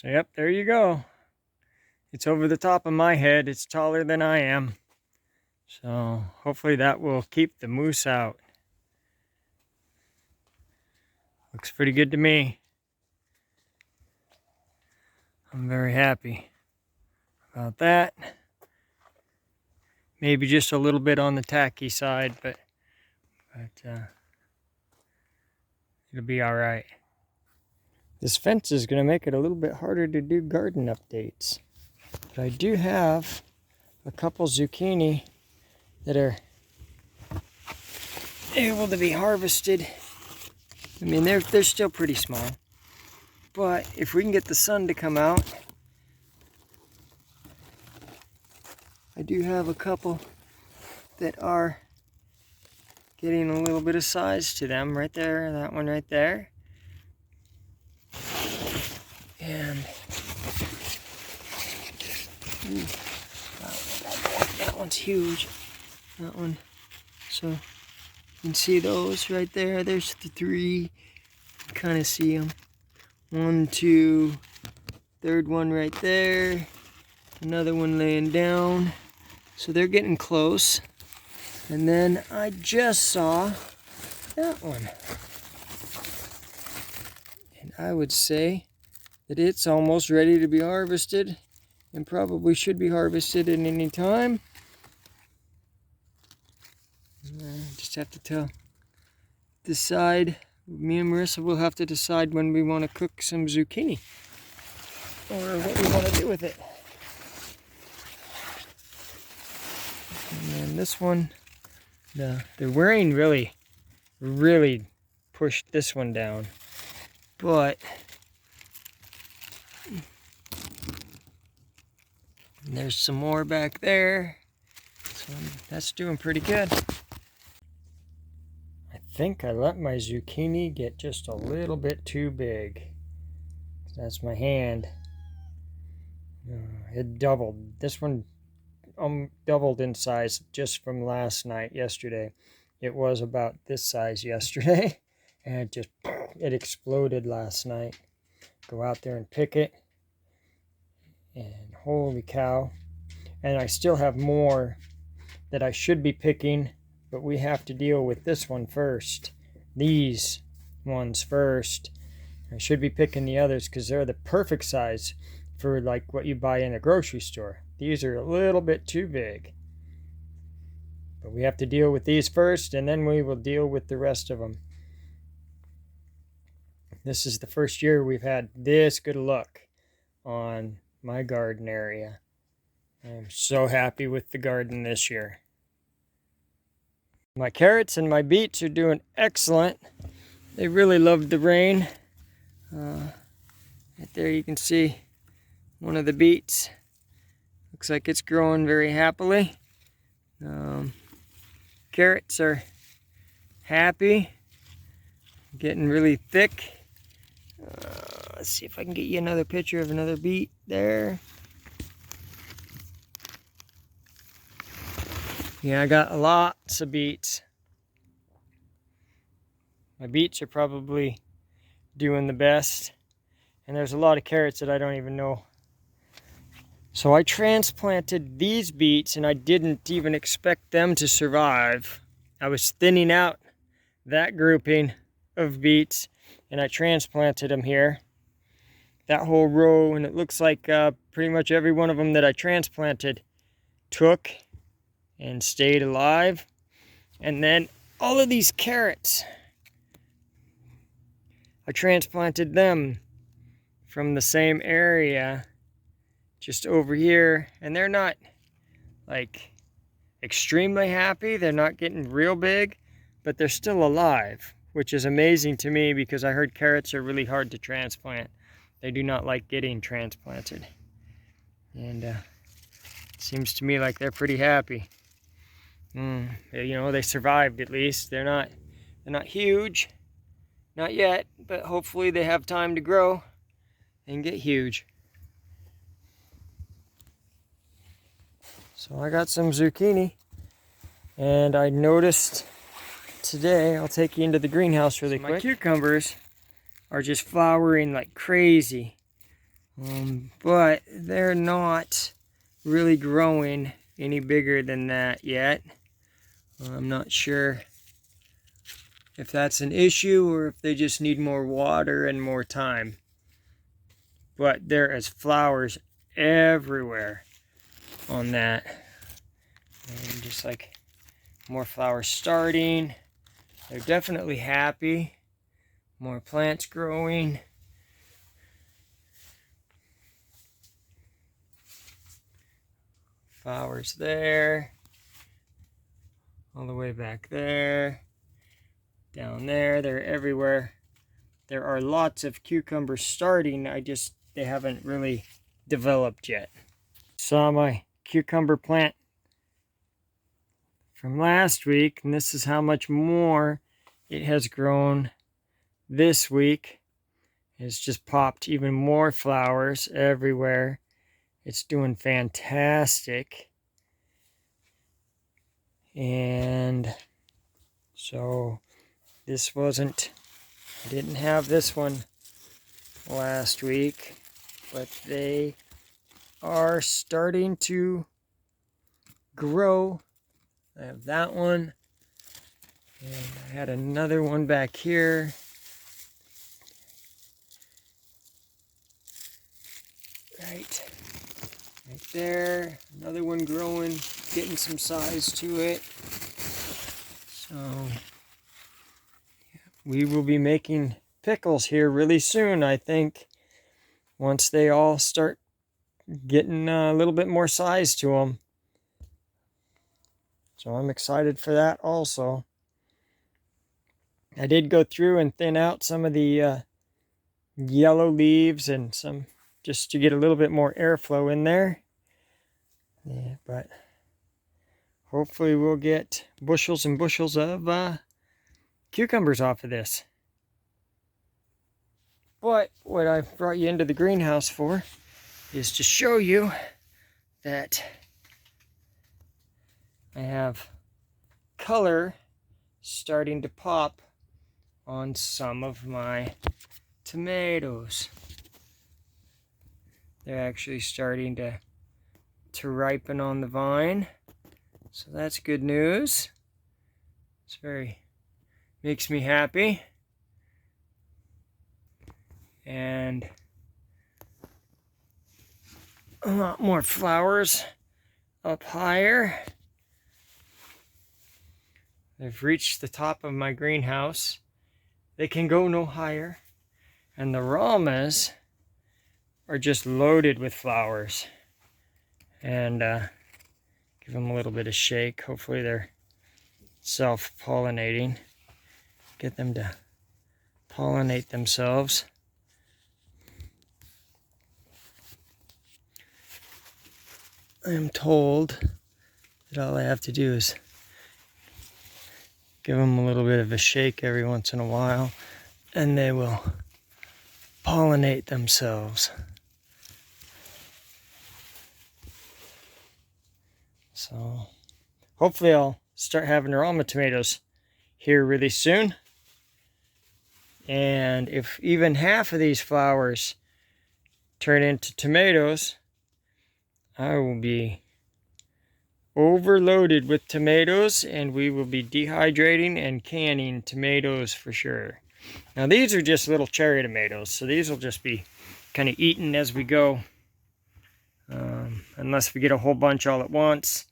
So yep, there you go. It's over the top of my head. It's taller than I am. So hopefully that will keep the moose out. Looks pretty good to me. I'm very happy about that. Maybe just a little bit on the tacky side, but it'll be all right. This fence is going to make it a little bit harder to do garden updates. But I do have a couple zucchini that are able to be harvested. I mean, they're still pretty small. But if we can get the sun to come out, I do have a couple that are getting a little bit of size to them. Right there, that one right there. And that one's huge. That one. So you can see those right there. There's the three. You can kind of see them. 1, 2, third one right there. Another one laying down. So they're getting close. And then I just saw that one. And I would say that it's almost ready to be harvested and probably should be harvested at any time. Just have to decide. Me and Marissa will have to decide when we want to cook some zucchini or what we want to do with it. And then this one, the rain really pushed this one down. But there's some more back there. So that's doing pretty good. I think I let my zucchini get just a little bit too big. That's my hand. It doubled. This one doubled in size just from yesterday. It was about this size yesterday, and it exploded last night. Go out there and pick it, and holy cow. And I still have more that I should be picking, but we have to deal with this one first. These ones first. I should be picking the others because they're the perfect size for like what you buy in a grocery store. These are a little bit too big. But we have to deal with these first, and then we will deal with the rest of them. This is the first year we've had this good luck on my garden area. I'm so happy with the garden this year. My carrots and my beets are doing excellent. They really loved the rain. Right there you can see one of the beets. Looks like it's growing very happily. Carrots are happy, getting really thick. Let's see if I can get you another picture of another beet there. Yeah, I got lots of beets. My beets are probably doing the best. And there's a lot of carrots that I don't even know. So I transplanted these beets, and I didn't even expect them to survive. I was thinning out that grouping of beets, and I transplanted them here. That whole row, and it looks like pretty much every one of them that I transplanted took and stayed alive. And then all of these carrots, I transplanted them from the same area just over here, and they're not like extremely happy. They're not getting real big, but they're still alive, which is amazing to me because I heard carrots are really hard to transplant. They do not like getting transplanted. And it seems to me like they're pretty happy. You know, they survived at least. They're not huge, not yet, but hopefully they have time to grow and get huge. So I got some zucchini, and I noticed today, I'll take you into the greenhouse really quick. My cucumbers are just flowering like crazy. But they're not really growing any bigger than that yet. I'm not sure if that's an issue or if they just need more water and more time. But there is flowers everywhere on that. And just like more flowers starting. They're definitely happy. More plants growing. Flowers there. All the way back there. Down there. They're everywhere. There are lots of cucumbers starting. They haven't really developed yet. Saw my cucumber plant from last week, and this is how much more it has grown this week. It's just popped even more flowers everywhere. It's doing fantastic. And so I didn't have this one last week, but they are starting to grow. I have that one, and I had another one back here. Right there, another one growing, getting some size to it. So we will be making pickles here really soon, I think, once they all start getting a little bit more size to them. So I'm excited for that also. I did go through and thin out some of the yellow leaves and some just to get a little bit more airflow in there. Yeah, but hopefully we'll get bushels and bushels of cucumbers off of this. But what I brought you into the greenhouse for is to show you that I have color starting to pop on some of my tomatoes. They're actually starting to ripen on the vine. So that's good news. Makes me happy. And a lot more flowers up higher. They've reached the top of my greenhouse. They can go no higher. And the Ralmas are just loaded with flowers. And give them a little bit of shake. Hopefully they're self-pollinating. Get them to pollinate themselves. I am told that all I have to do is give them a little bit of a shake every once in a while, and they will pollinate themselves. So hopefully I'll start having Rama tomatoes here really soon. And if even half of these flowers turn into tomatoes, I will be overloaded with tomatoes, and we will be dehydrating and canning tomatoes for sure. Now these are just little cherry tomatoes, so these will just be kind of eaten as we go, unless we get a whole bunch all at once,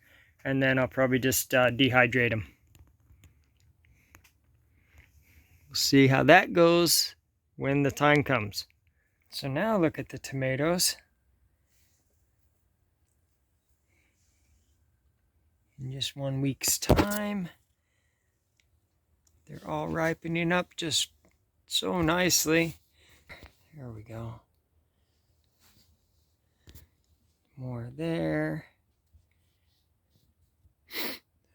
and then I'll probably just dehydrate them. We'll see how that goes when the time comes. So now look at the tomatoes. In just 1 week's time, they're all ripening up just so nicely. Here we go. More there.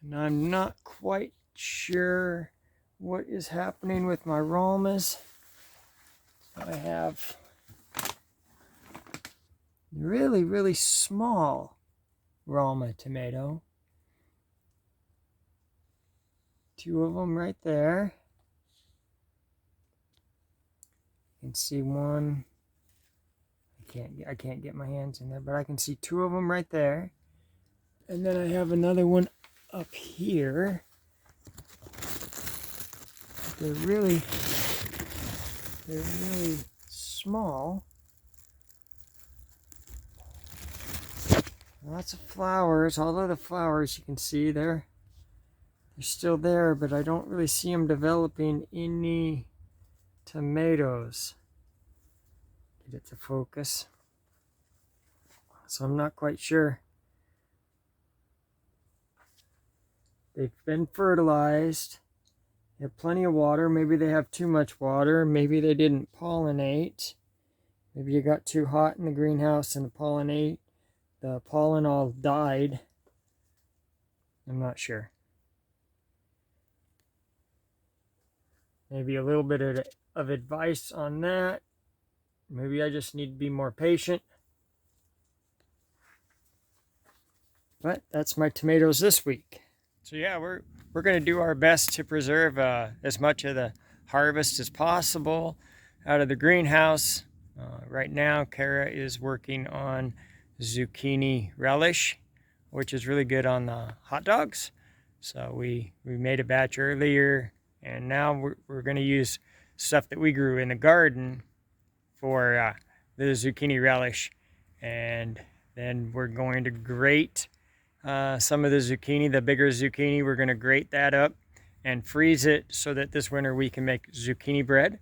And I'm not quite sure what is happening with my Ralmas. I have really, really small Ralma tomato. 2 of them right there. You can see one. I I can't get my hands in there, but I can see 2 of them right there. And then I have another one up here. They're really small. Lots of flowers. All of the flowers you can see they're still there, but I don't really see them developing any tomatoes. Get it to focus. So I'm not quite sure. They've been fertilized. They have plenty of water. Maybe they have too much water. Maybe they didn't pollinate. Maybe it got too hot in the greenhouse and the pollen all died. I'm not sure. Maybe a little bit of advice on that. Maybe I just need to be more patient. But that's my tomatoes this week. So yeah, we're going to do our best to preserve as much of the harvest as possible out of the greenhouse. Right now, Kara is working on zucchini relish, which is really good on the hot dogs. So we made a batch earlier, and now we're going to use stuff that we grew in the garden for the zucchini relish. And then we're going to grate some of the zucchini, the bigger zucchini. We're going to grate that up and freeze it so that this winter we can make zucchini bread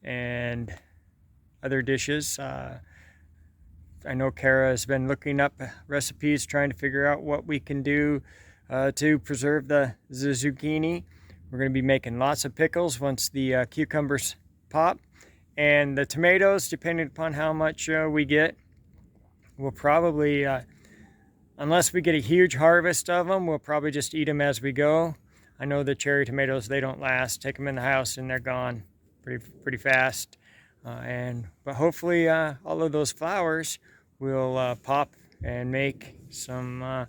and other dishes. I know Kara has been looking up recipes, trying to figure out what we can do to preserve the zucchini. We're going to be making lots of pickles once the cucumbers pop. And the tomatoes, depending upon how much we get, we'll probably, unless we get a huge harvest of them, we'll probably just eat them as we go. I know the cherry tomatoes, they don't last. Take them in the house and they're gone pretty fast. But hopefully all of those flowers will pop and make some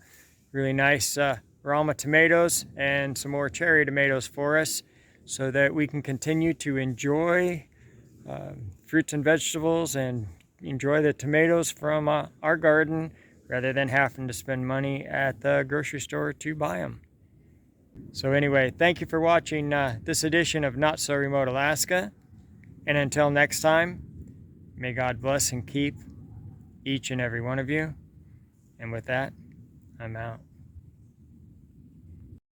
really nice Rama tomatoes and some more cherry tomatoes for us, so that we can continue to enjoy fruits and vegetables and enjoy the tomatoes from our garden, rather than having to spend money at the grocery store to buy them. So anyway, thank you for watching this edition of Not So Remote Alaska. And until next time, may God bless and keep each and every one of you. And with that, I'm out.